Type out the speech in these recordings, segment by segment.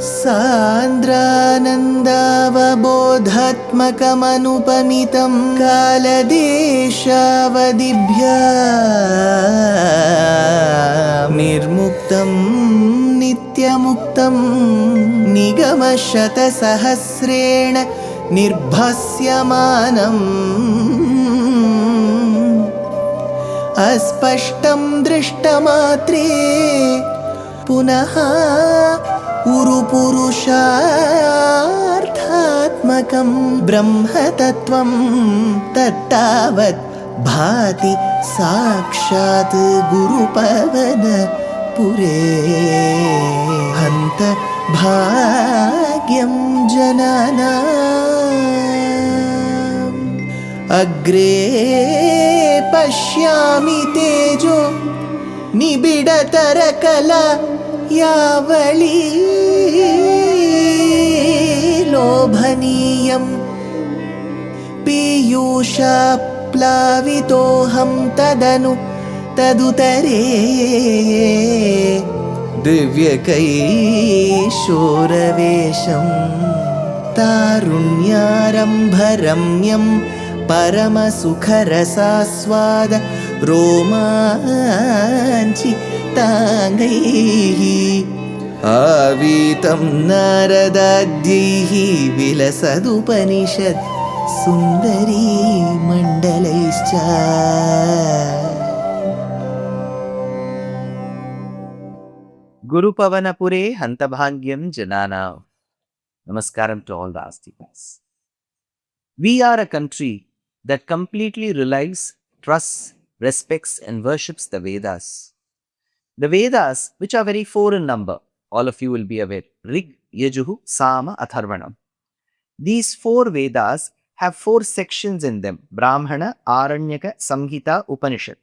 सान्द्रानन्दावबोधात्मकमनुपमितं कालदेशावदिभ्या निर्मुक्तं नित्यमुक्तं निगमशतसहस्रेण निर्भास्यमानम् अस्पष्टं दृष्टमात्रे पुनः उरुपुरुषार्थात्मकं ब्रह्मतत्त्वं तत्तावत् भाति साक्षात् गुरुपवनपुरे हन्त भाग्यं जनानाम् अग्रे पश्यामि तेजो निबिडतरकला यावली लोभनीयं पीयूषाप्लावितोऽहं तदुतरे दिव्यकैशोरवेशं तारुण्यारम्भरम्यं परमसुखरसास्वाद रोमाञ्चिताङ्गैः आवीतं नारदाद्यैः विलसदुपनिषत् सुन्दरी मण्डलैश्च. Gurupavanapure Hantabhagyam Janana. Namaskaram to all the Astikas. We are a country that completely relies, trusts, respects and worships the Vedas. The Vedas, which are very four in number, all of you will be aware, Rig, Yajuhu, Sama, Atharvanam. These four Vedas have four sections in them, Brahmana, Aranyaka, Samhita, Upanishad.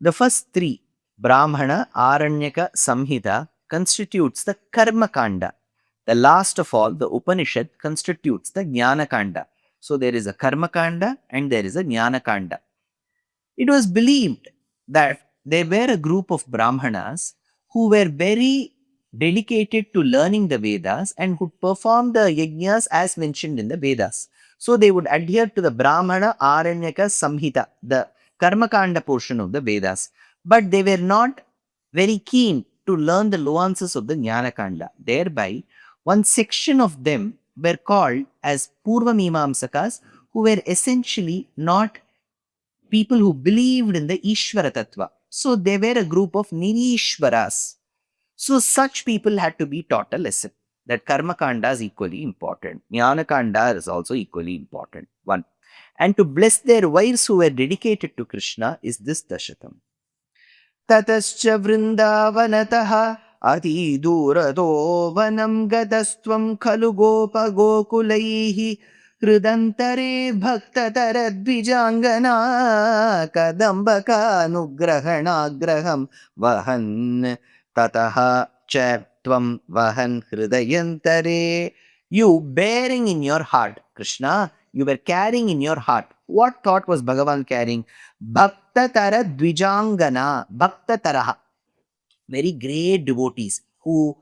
The first three, Brahmana, Aranyaka, Samhita, constitutes the Karma Kanda. The last of all, the Upanishad, constitutes the Jnana Kanda. So there is a Karma Kanda and there is a Jnana Kanda. It was believed that there were a group of Brahmanas who were very dedicated to learning the Vedas and could perform the yajnas as mentioned in the Vedas. So they would adhere to the Brahmana, Aranyaka, Samhita, the Karma Kanda portion of the Vedas. But they were not very keen to learn the nuances of the Jnana Kanda. Thereby, one section of them were called as Purva Mimamsakas, who were essentially not people who believed in the Ishvara Tattva. So they were a group of Nirishvaras. So such people had to be taught a lesson that Karma Kanda is equally important. Jnana Kanda is also equally important. One. And to bless their wives who were dedicated to Krishna is this Dashakam. Tatascha Vrindavanataha Ati Durado Vanam Gadastvam Khalu Gopa Gokulaihi Hrudantare Bhakta Taradvijangana Kadambaka Nugrahanagraham Vahan Tataha Chatvam Vahan Hridayantare. You bearing in your heart, Krishna, you were carrying in your heart. What thought was Bhagavan carrying? Bhakta Tara Dvijangana. Bhakta Taraha. Very great devotees who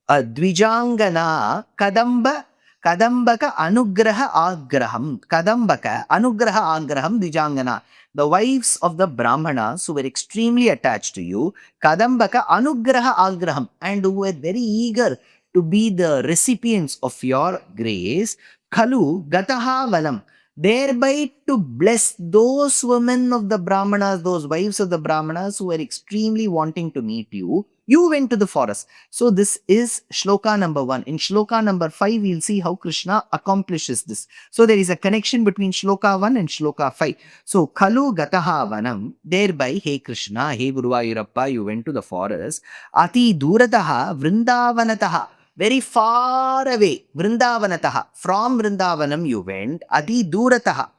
Dvijangana Kadambaka Anugraha Agraham. Kadambaka Anugraha Agraham Dvijangana. The wives of the Brahmanas who were extremely attached to you, Kadambaka Anugraha Agraham, and who were very eager to be the recipients of your grace, Khalu Gataha Valam, thereby to bless those women of the Brahmanas, those wives of the Brahmanas who were extremely wanting to meet you. You went to the forest. So this is shloka number 1. In shloka number 5, we'll see how Krishna accomplishes this. So there is a connection between shloka 1 and shloka 5. So Khalu Gataha Vanam, thereby, hey Krishna, hey Guruvayurappa, you went to the forest. Ati Durataha Vrindavanataha, very far away, Vrindavanataha, from Vrindavanam you went, Adi Durataha.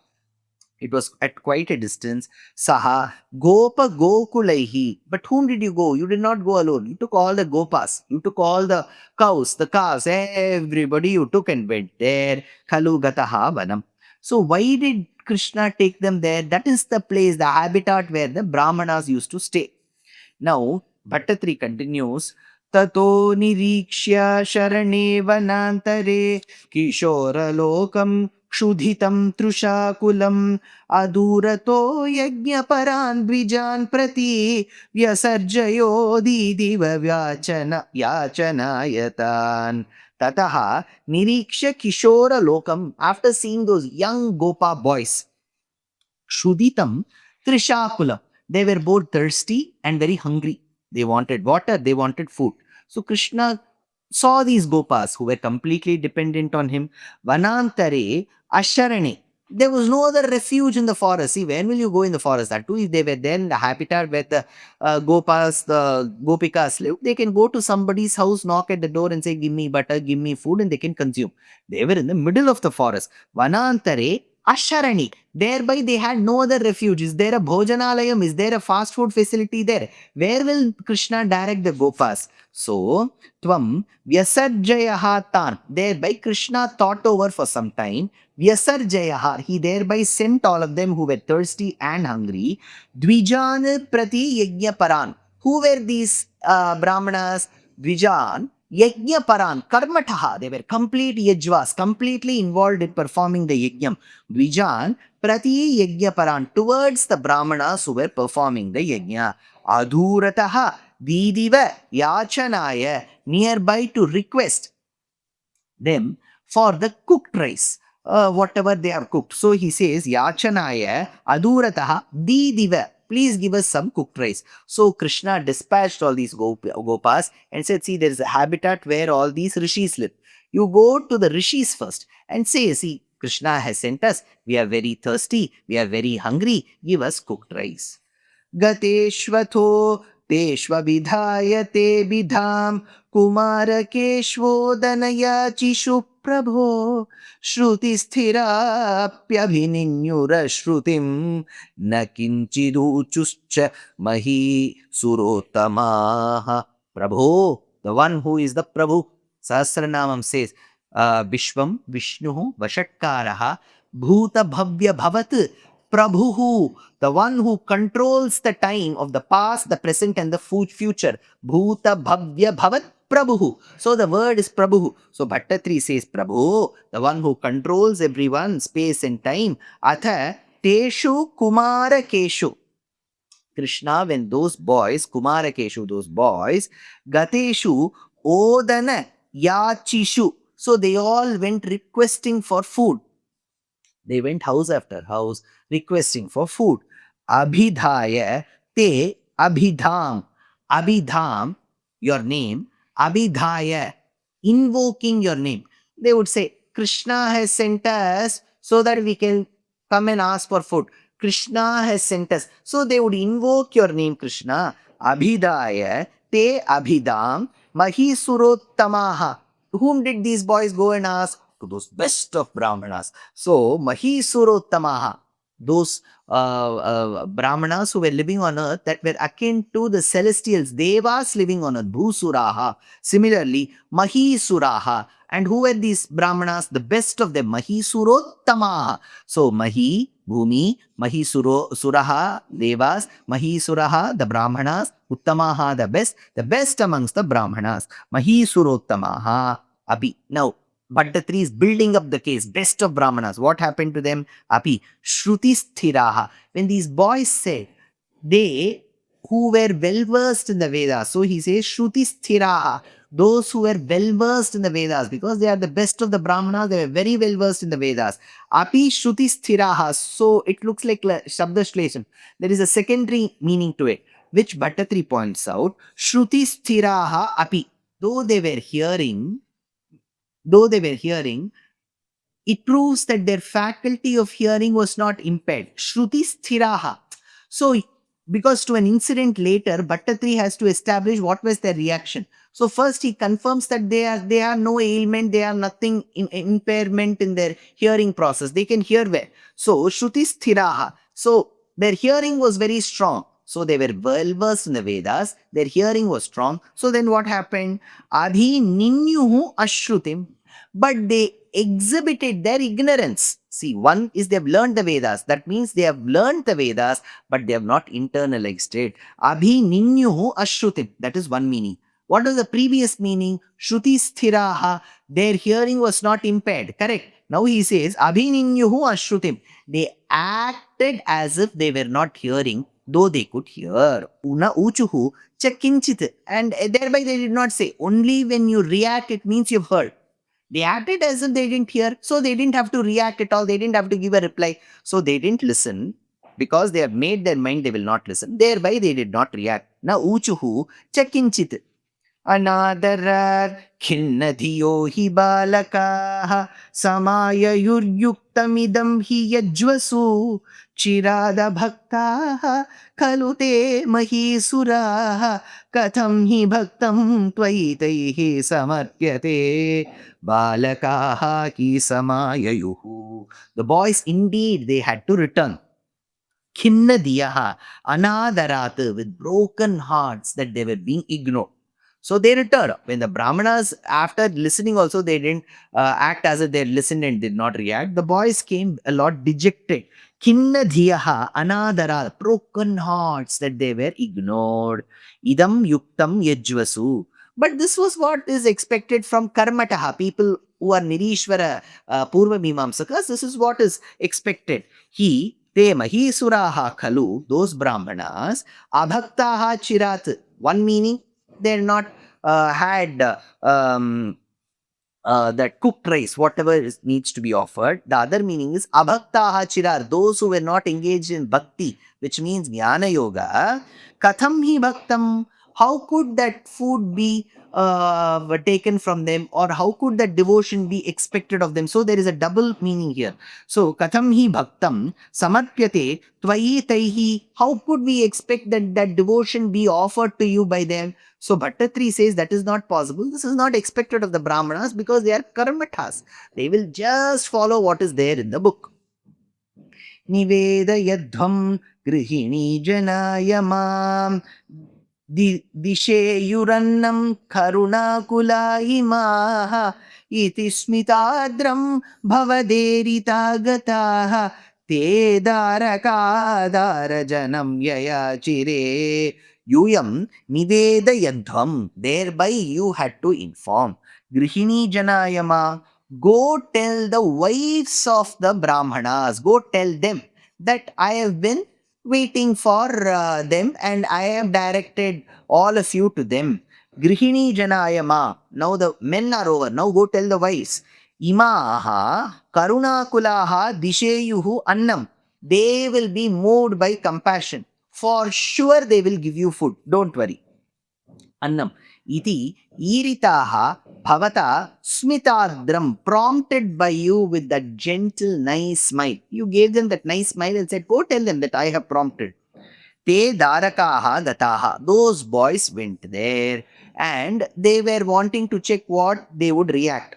It was at quite a distance. Saha Gopa Gokulaihi. But whom did you go? You did not go alone. You took all the Gopas. You took all the cows, the calves, everybody you took and went there. Khalu Gataha Vanam. So why did Krishna take them there? That is the place, the habitat where the Brahmanas used to stay. Now, Bhattatri continues. ततो निरीक्ष्य शरणे वनान्तरे किशोरलोकं क्षुधितं तृषाकुलम् अदूरतो यज्ञपरान् द्विजान् प्रति व्यसर्जयोदीदिव याचनायतान् ततः निरीक्ष्य किशोरलोकम् after seeing those young Gopa boys Shuditam, Trishakulam. They were both thirsty and very hungry. They wanted water, they wanted food. So Krishna saw these Gopas who were completely dependent on him. Vanantare, Asharane. There was no other refuge in the forest. See, when will you go in the forest? That too, if they were there in the habitat where the Gopas, the Gopikas live, they can go to somebody's house, knock at the door and say, give me butter, give me food, and they can consume. They were in the middle of the forest. Vanantare, Asharani. Thereby, they had no other refuge. Is there a Bhojanalayam? Is there a fast food facility there? Where will Krishna direct the Gopas? So, Tvam Vyasarjayaha Tan. Thereby, Krishna thought over for some time. Vyasarjayaha. He thereby sent all of them who were thirsty and hungry. Dvijan Prati Yajna Paran. Who were these Brahmanas? Dvijan. Yajna Paran, Karmataha, they were complete yajvas, completely involved in performing the yajnam. Dvijan, Prati Yajna Paran, towards the Brahmanas who were performing the yajna. Adhurataha, Didiva, Yachanaya, nearby to request them for the cooked rice, whatever they are cooked. So he says, Yachanaya, Adhurataha, Didiva. Please give us some cooked rice. So Krishna dispatched all these Gopas and said, see, there is a habitat where all these rishis live. You go to the rishis first and say, see, Krishna has sent us. We are very thirsty. We are very hungry. Give us cooked rice. Gateshvatho Teshvavidhaya te bidham Kumarakeshvodanayacishu prabho Shruti sthirapyabhininyura shrutim Nakinchiduchuscha mahi surotamaha Prabho, the one who is the Prabhu. Sahasranamam says, Vishwam Vishnuhu Vashatkaraha Bhuta Bhavya Bhavat Prabhuhu, the one who controls the time of the past, the present, and the future. Bhuta Bhavya Bhavat Prabhuhu. So the word is Prabhuhu. So Bhattatri says Prabhu, the one who controls everyone, space and time. Atha Teshu Kumara Keshu. Krishna, when those boys, Kumara Keshu, those boys, Gateshu Odana Yachishu. So they all went requesting for food. They went house after house requesting for food. Abhidhaya te abhidham. Abhidham, your name. Abhidhaya, invoking your name. They would say, Krishna has sent us so that we can come and ask for food. Krishna has sent us. So they would invoke your name, Krishna. Abhidhaya te abhidham mahisurottamaha. Whom did these boys go and ask? To those best of Brahmanas. So, Mahisurottamaha, those Brahmanas who were living on earth that were akin to the celestials, Devas living on earth, Bhusuraha. Similarly, Mahisuraha. And who were these Brahmanas? The best of them, Mahisurottamaha. So, Mahi, Bhumi, Suraha, Devas, Mahisuraha, the Brahmanas, Uttamaha, the best amongst the Brahmanas, Mahisurottamaha, Abhi. Now, Bhattatri is building up the case, best of Brahmanas. What happened to them? Api, Shruti Sthiraha. When these boys said, they who were well versed in the Vedas, so he says Shruti Sthiraha, those who were well versed in the Vedas, because they are the best of the Brahmanas, they were very well versed in the Vedas. Api Shruti Sthiraha, so it looks like Shabda Shlesham. There is a secondary meaning to it, which Bhattatri points out. Shruti Sthiraha Api, though they were hearing, it proves that their faculty of hearing was not impaired. Shruti sthiraha. So, because to an incident later, Bhattatri has to establish what was their reaction. So, first he confirms that they are no ailment, they are nothing impairment in their hearing process. They can hear well. So, Shruti sthiraha. So, their hearing was very strong. So they were well versed in the Vedas. Their hearing was strong. So then what happened? Adhi ninyuhu ashrutim. But they exhibited their ignorance. See, one is they have learned the Vedas. That means they have learned the Vedas, but they have not internalized it. Abhi ninyuhu ashrutim. That is one meaning. What was the previous meaning? Shruti sthiraha. Their hearing was not impaired. Correct. Now he says, Abhininyuhu ashrutim. They acted as if they were not hearing, though they could hear. Una uchuhu chakinchit. And thereby they did not say. Only when you react, it means you've heard. They acted as if they didn't hear, so they didn't have to react at all. They didn't have to give a reply. So they didn't listen because they have made their mind they will not listen. Thereby they did not react. Now uchuhu chakinchit. Anadarar khinnadhiyo hi balakaha samaya yuryuktamidam hi yajvasu chirada bhaktaha kalute mahisuraha katham hi bhaktam tvaitaihi samarpyate balakaha ki samayayuhu. The boys indeed they had to return. Khinnadiyaha anadarat, with broken hearts that they were being ignored. So they returned. When the Brahmanas, after listening also, they didn't act as if they listened and did not react. The boys came a lot dejected. Kinna dhiyaha anadara, broken hearts that they were ignored. Idam yuktam yajvasu. But this was what is expected from karmataha, people who are nirishvara purva mimamsakas. This is what is expected. Te mahisuraha khalu, those Brahmanas, abhaktaha chirat. One meaning, they're not had that cooked rice, whatever needs to be offered. The other meaning is abhaktaha chirar, those who were not engaged in bhakti, which means jnana yoga. Katham hi bhaktam, how could that food be taken from them, or how could that devotion be expected of them? So there is a double meaning here. So katham hi bhaktam samarpyate tvayi taihi, how could we expect that devotion be offered to you by them? So Bhattatri says that is not possible. This is not expected of the Brahmanas because they are karmatas. They will just follow what is there in the book. Nivedayadhvam grihini janayamam Disheyurannam karunakulahimaha iti smitadram bhavaderitagataha te darakadarajanam yayachire yuyam nivedayadhvam. Thereby you had to inform. Grihini janayama, go tell the wives of the Brahmanas, go tell them that I have been waiting for them and I have directed all of you to them. Grihini janayama. Now the men are over. Now go tell the wives. Imaha karunakulaha disheyuhu annam. They will be moved by compassion. For sure they will give you food. Don't worry. Annam. Iti iritaha bhavata smitardram, prompted by you with that gentle, nice smile. You gave them that nice smile and said, go tell them that I have prompted. Te darakaha gataha. Those boys went there and they were wanting to check what they would react.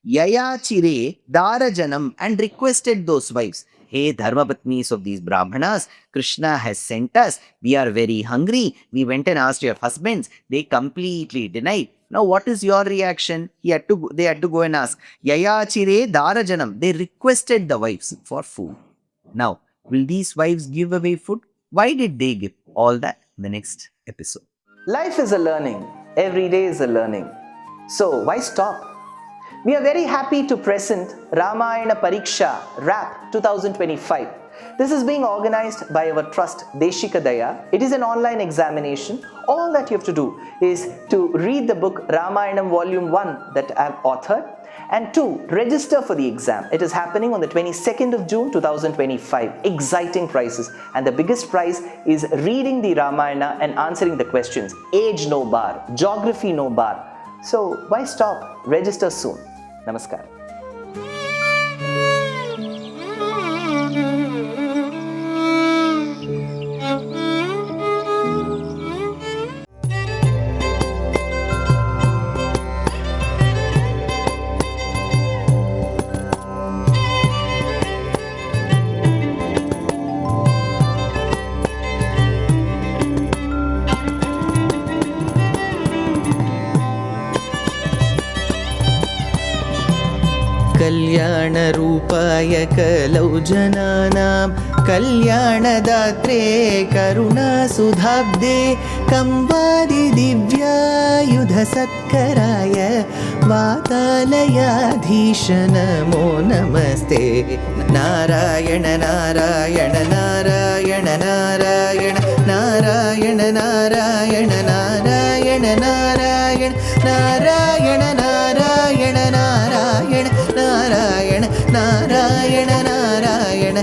Yaya chire darajanam, and requested those wives. Hey, dharmapatnis of these Brahmanas, Krishna has sent us. We are very hungry. We went and asked your husbands. They completely denied. Now, what is your reaction? They had to go and ask. Yaya chire darajanam. They requested the wives for food. Now, will these wives give away food? Why did they give? All that in the next episode. Life is a learning. Every day is a learning. So, why stop? We are very happy to present Ramayana Pariksha RAP 2025. This is being organized by our trust Deshikadaya. It is an online examination. All that you have to do is to read the book Ramayanam Volume 1 that I have authored, and 2, register for the exam. It is happening on the 22nd of June 2025. Exciting prizes, and the biggest prize is reading the Ramayana and answering the questions. Age no bar, geography no bar. So why stop? Register soon. Namaskar. कल्याणरूपाय कलौ जनानां कल्याणदात्रे करुणासुधाब्दे कंवादि दिव्यायुध सत्कराय वातालयाधीश नमो नमस्ते नारायण नारायण नारायण नारायण नारायण नारायण नारायण नारायण नारायण नारायण नारायण नारायण नारायण नारायण नारायण